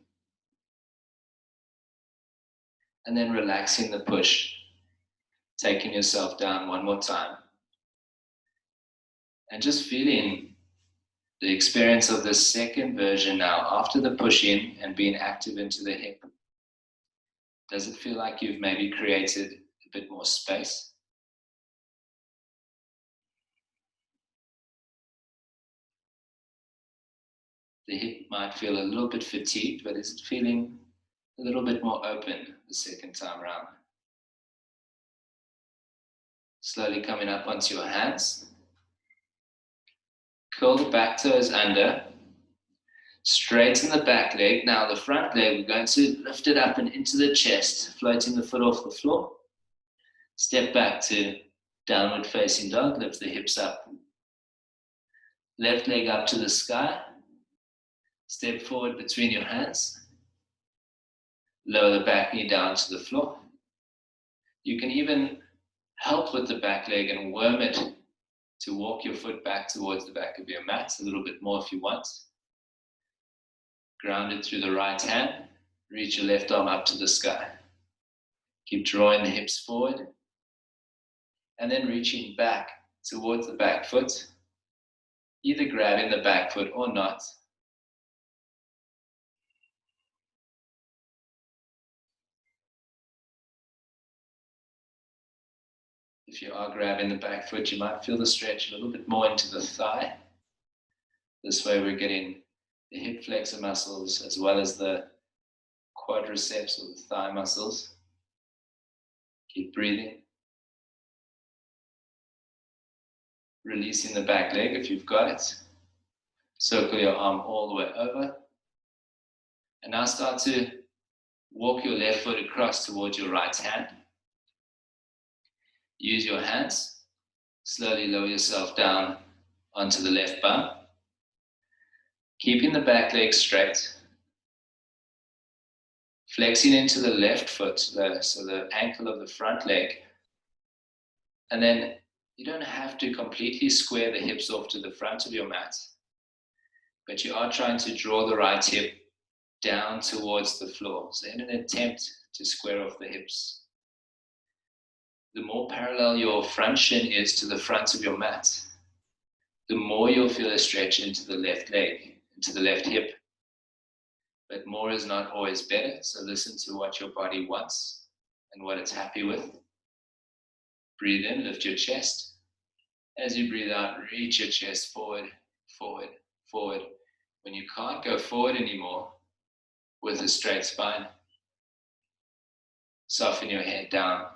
And then relaxing the push. Taking yourself down one more time. And just feeling the experience of the second version now, after the pushing and being active into the hip. Does it feel like you've maybe created a bit more space? The hip might feel a little bit fatigued, but is it feeling a little bit more open the second time around? Slowly coming up onto your hands. Curl the back toes under. Straighten the back leg. Now the front leg, we're going to lift it up and into the chest, floating the foot off the floor. Step back to downward facing dog, lift the hips up. Left leg up to the sky. Step forward between your hands. Lower the back knee down to the floor. You can even help with the back leg and worm it to walk your foot back towards the back of your mat a little bit more if you want. Grounded through the right hand, reach your left arm up to the sky. Keep drawing the hips forward and then reaching back towards the back foot, either grabbing the back foot or not. If you are grabbing the back foot, you might feel the stretch a little bit more into the thigh. This way we're getting the hip flexor muscles as well as the quadriceps or the thigh muscles. Keep breathing. Releasing the back leg if you've got it. Circle your arm all the way over. And now start to walk your left foot across towards your right hand. Use your hands. Slowly lower yourself down onto the left bum. Keeping the back leg straight. Flexing into the left foot, so the ankle of the front leg. And then you don't have to completely square the hips off to the front of your mat, but you are trying to draw the right hip down towards the floor. So in an attempt to square off the hips. The more parallel your front shin is to the front of your mat, the more you'll feel a stretch into the left leg, into the left hip. But more is not always better, so listen to what your body wants and what it's happy with. Breathe in, lift your chest. As you breathe out, reach your chest forward, forward, forward. When you can't go forward anymore with a straight spine, soften your head down.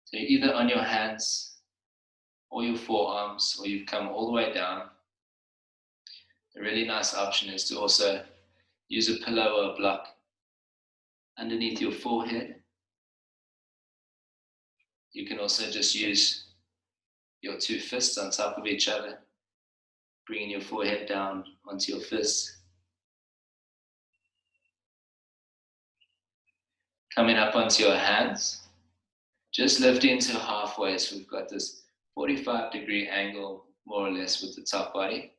So you're either on your hands or your forearms, or you've come all the way down. A really nice option is to also use a pillow or a block underneath your forehead. You can also just use your two fists on top of each other, bringing your forehead down onto your fists. Coming up onto your hands, just lifting to halfway, so we've got this 45-degree angle, more or less, with the top body.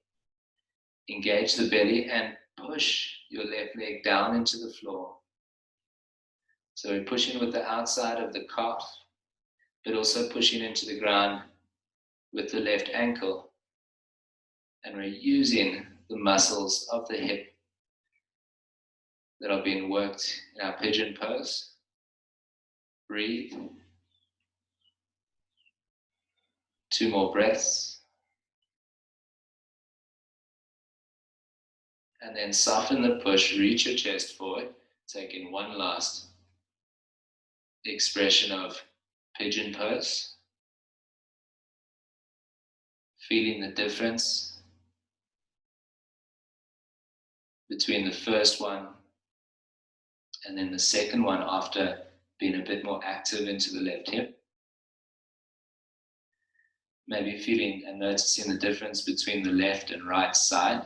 Engage the belly and push your left leg down into the floor. So we're pushing with the outside of the calf, but also pushing into the ground with the left ankle. And we're using the muscles of the hip that are being worked in our pigeon pose. Breathe. 2 more breaths. And then soften the push, reach your chest forward, taking one last expression of pigeon pose. Feeling the difference between the first one and then the second one after being a bit more active into the left hip. Maybe feeling and noticing the difference between the left and right side.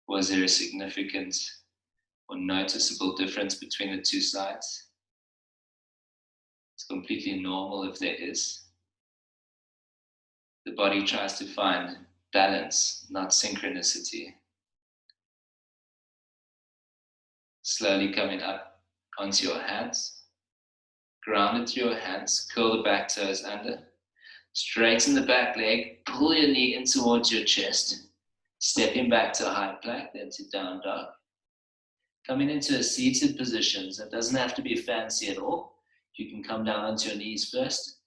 Was there a significant or noticeable difference between the two sides? It's completely normal if there is. The body tries to find balance, not synchronicity. Slowly coming up onto your hands. Ground it through your hands, curl the back toes under. Straighten the back leg, pull your knee in towards your chest. Stepping back to high plank, then to down dog. Coming into a seated position, so it doesn't have to be fancy at all. You can come down onto your knees first,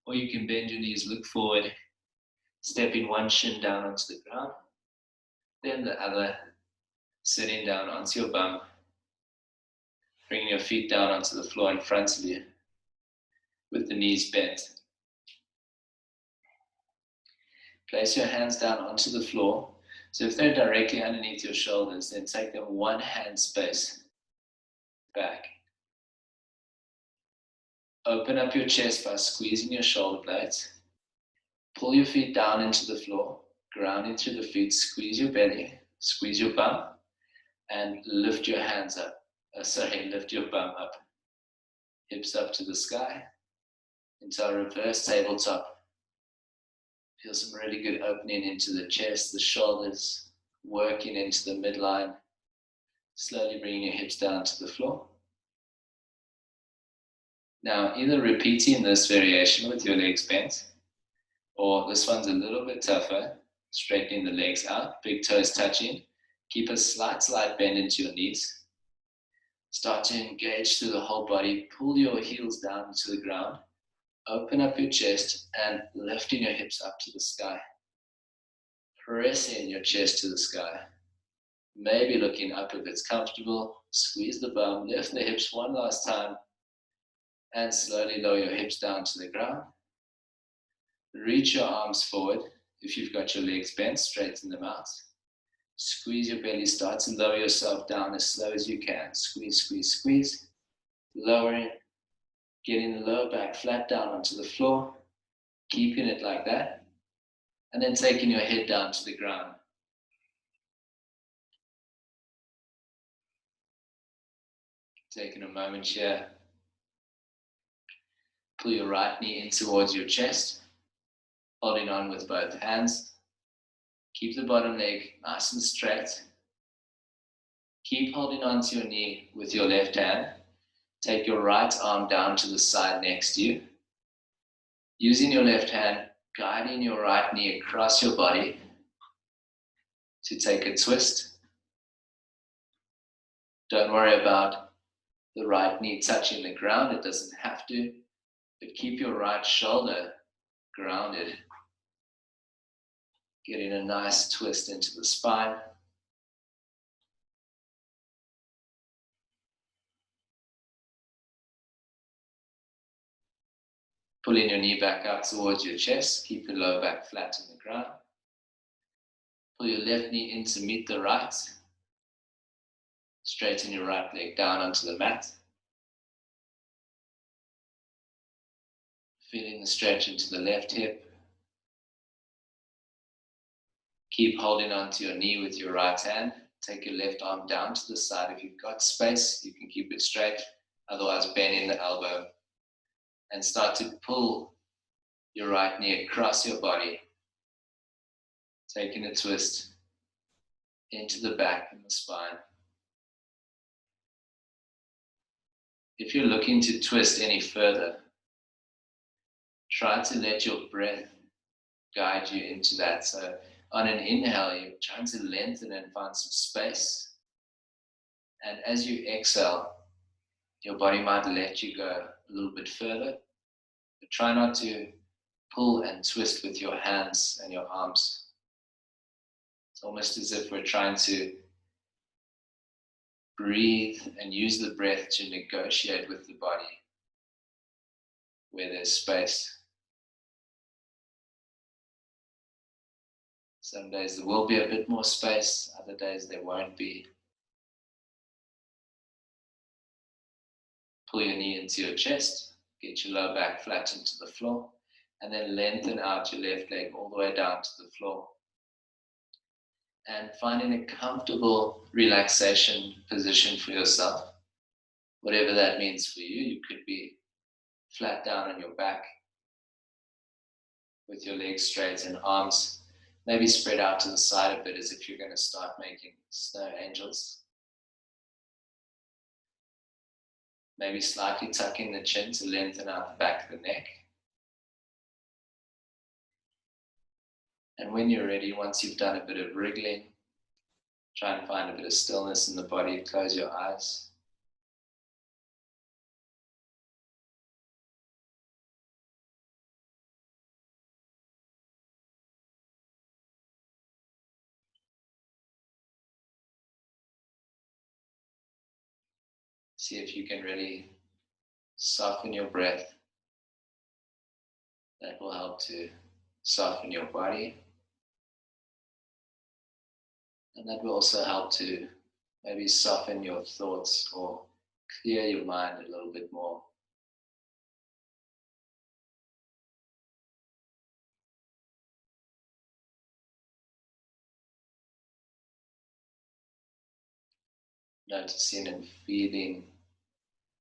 or you can bend your knees, look forward, stepping one shin down onto the ground, then the other, sitting down onto your bum, bringing your feet down onto the floor in front of you, with the knees bent. Place your hands down onto the floor. So if they're directly underneath your shoulders, then take them one hand space back. Open up your chest by squeezing your shoulder blades. Pull your feet down into the floor, grounding through the feet, squeeze your belly, squeeze your bum, and lift your hands up. Lift your bum up. Hips up to the sky, into our reverse tabletop. Feel some really good opening into the chest, the shoulders, working into the midline. Slowly bringing your hips down to the floor. Now, either repeating this variation with your legs bent, or this one's a little bit tougher, straightening the legs out, big toes touching. Keep a slight bend into your knees. Start to engage through the whole body. Pull your heels down to the ground. Open up your chest and lifting your hips up to the sky. Pressing your chest to the sky. Maybe looking up if it's comfortable. Squeeze the bum, lift the hips one last time, and slowly lower your hips down to the ground. Reach your arms forward. If you've got your legs bent, straighten them out. Squeeze your belly, start to lower yourself down as slow as you can. Squeeze, squeeze, squeeze. Lowering, getting the lower back flat down onto the floor, keeping it like that, and then taking your head down to the ground. Taking a moment here. Pull your right knee in towards your chest, holding on with both hands. Keep the bottom leg nice and straight. Keep holding on to your knee with your left hand. Take your right arm down to the side next to you. Using your left hand, guiding your right knee across your body to take a twist. Don't worry about the right knee touching the ground, it doesn't have to, but keep your right shoulder grounded. Getting a nice twist into the spine. Pulling your knee back up towards your chest, keep your lower back flat on the ground. Pull your left knee in to meet the right. Straighten your right leg down onto the mat. Feeling the stretch into the left hip. Keep holding onto your knee with your right hand. Take your left arm down to the side. If you've got space, you can keep it straight. Otherwise, bending the elbow. And start to pull your right knee across your body. Taking a twist into the back and the spine. If you're looking to twist any further, try to let your breath guide you into that. So on an inhale, you're trying to lengthen and find some space. And as you exhale, your body might let you go a little bit further. But try not to pull and twist with your hands and your arms. It's almost as if we're trying to breathe and use the breath to negotiate with the body where there's space. Some days there will be a bit more space, other days there won't be. Pull your knee into your chest, get your lower back flat into the floor, and then lengthen out your left leg all the way down to the floor. And finding a comfortable relaxation position for yourself, whatever that means for you. You could be flat down on your back with your legs straight and arms maybe spread out to the side a bit as if you're going to start making snow angels. Maybe slightly tucking the chin to lengthen out the back of the neck. And when you're ready, once you've done a bit of wriggling, try and find a bit of stillness in the body. Close your eyes. See if you can really soften your breath. That will help to soften your body. And that will also help to maybe soften your thoughts or clear your mind a little bit more. Noticing and feeling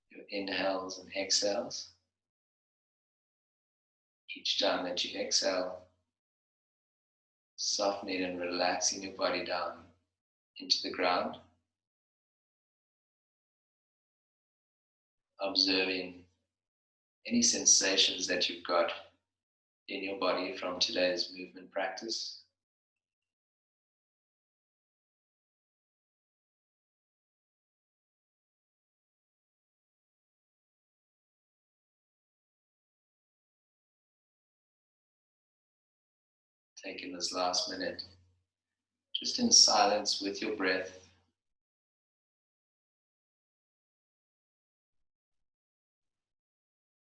your inhales and exhales. Each time that you exhale, softening and relaxing your body down into the ground. Observing any sensations that you've got in your body from today's movement practice. Taking this last minute just in silence with your breath.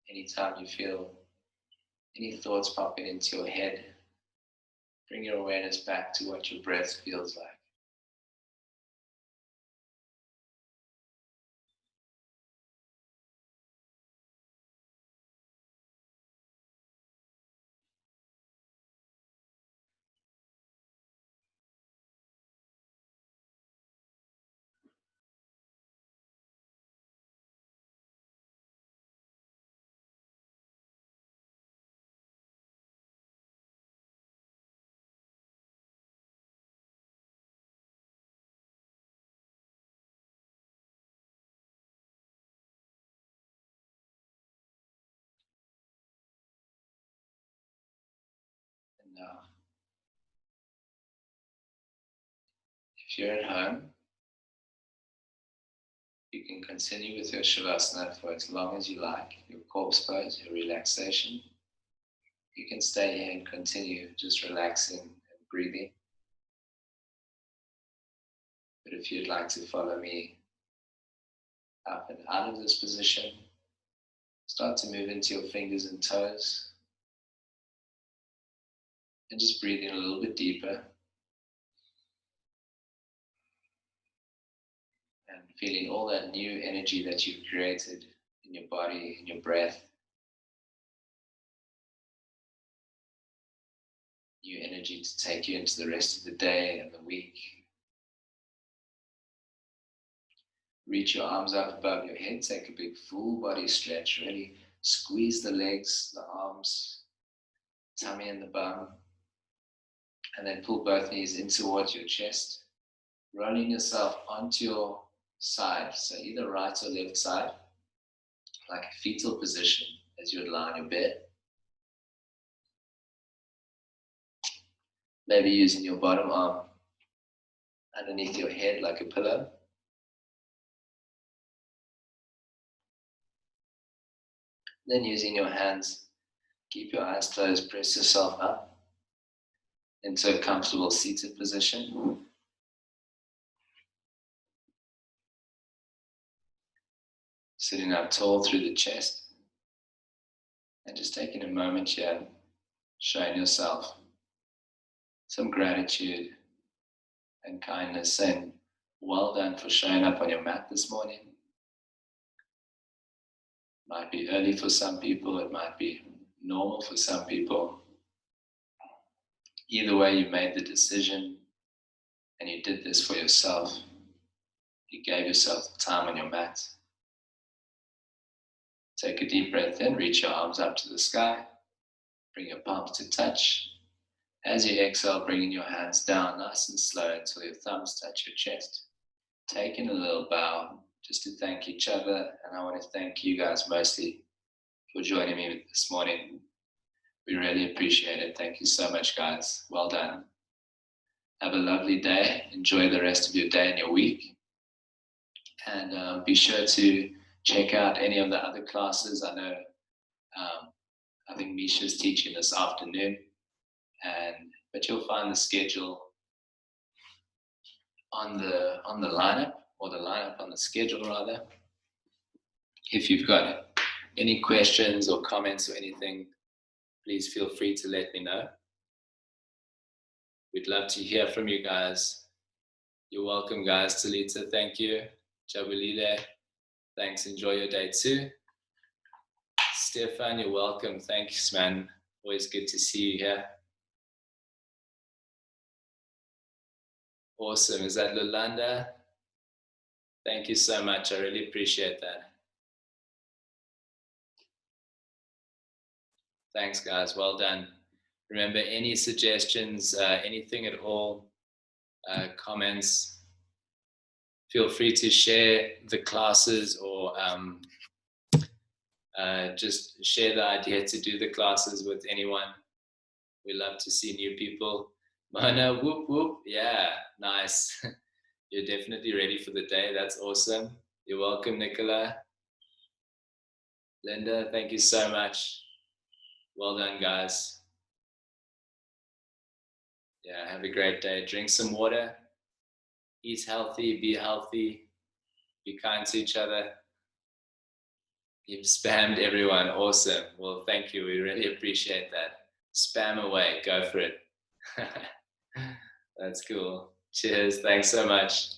Anytime you feel any thoughts popping into your head, bring your awareness back to what your breath feels like. And now, if you're at home, you can continue with your Shavasana for as long as you like, your corpse pose, your relaxation. You can stay here and continue just relaxing and breathing. But if you'd like to follow me up and out of this position, start to move into your fingers and toes. And just breathing a little bit deeper. And feeling all that new energy that you've created in your body, in your breath. New energy to take you into the rest of the day and the week. Reach your arms up above your head. Take a big full body stretch. Really squeeze the legs, the arms, tummy and the bum. And then pull both knees in towards your chest. Rolling yourself onto your side. So either right or left side. Like a fetal position as you would lie on your bed. Maybe using your bottom arm underneath your head like a pillow. Then using your hands, keep your eyes closed, press yourself up into a comfortable seated position. Sitting up tall through the chest. And just taking a moment here, showing yourself some gratitude and kindness, saying, well done for showing up on your mat this morning. Might be early for some people, it might be normal for some people. Either way, you made the decision and you did this for yourself. You gave yourself the time on your mat. Take a deep breath in, reach your arms up to the sky, bring your palms to touch. As you exhale, bringing your hands down nice and slow until your thumbs touch your chest. Taking a little bow just to thank each other, and I want to thank you guys mostly for joining me this morning. We really appreciate it. Thank you so much, guys. Well done. Have a lovely day. Enjoy the rest of your day and your week. And be sure to check out any of the other classes. I know, I think Misha's teaching this afternoon, but you'll find the schedule on the lineup, or the lineup on the schedule rather. If you've got any questions or comments or anything, please feel free to let me know. We'd love to hear from you guys. You're welcome, guys. Talita, thank you. Jabulile, thanks. Enjoy your day too. Stefan, you're welcome. Thanks, man. Always good to see you here. Awesome. Is that Lulanda? Thank you so much. I really appreciate that. Thanks, guys. Well done. Remember, any suggestions, anything at all, comments, feel free to share the classes, or just share the idea to do the classes with anyone. We love to see new people. Mona, whoop, whoop. Yeah, nice. You're definitely ready for the day. That's awesome. You're welcome, Nicola. Linda, thank you so much. Well done, guys. Yeah, have a great day. Drink some water, eat healthy, be kind to each other. You've spammed everyone. Awesome. Well, thank you. We really appreciate that. Spam away. Go for it. That's cool. Cheers. Thanks so much.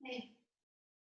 Hey.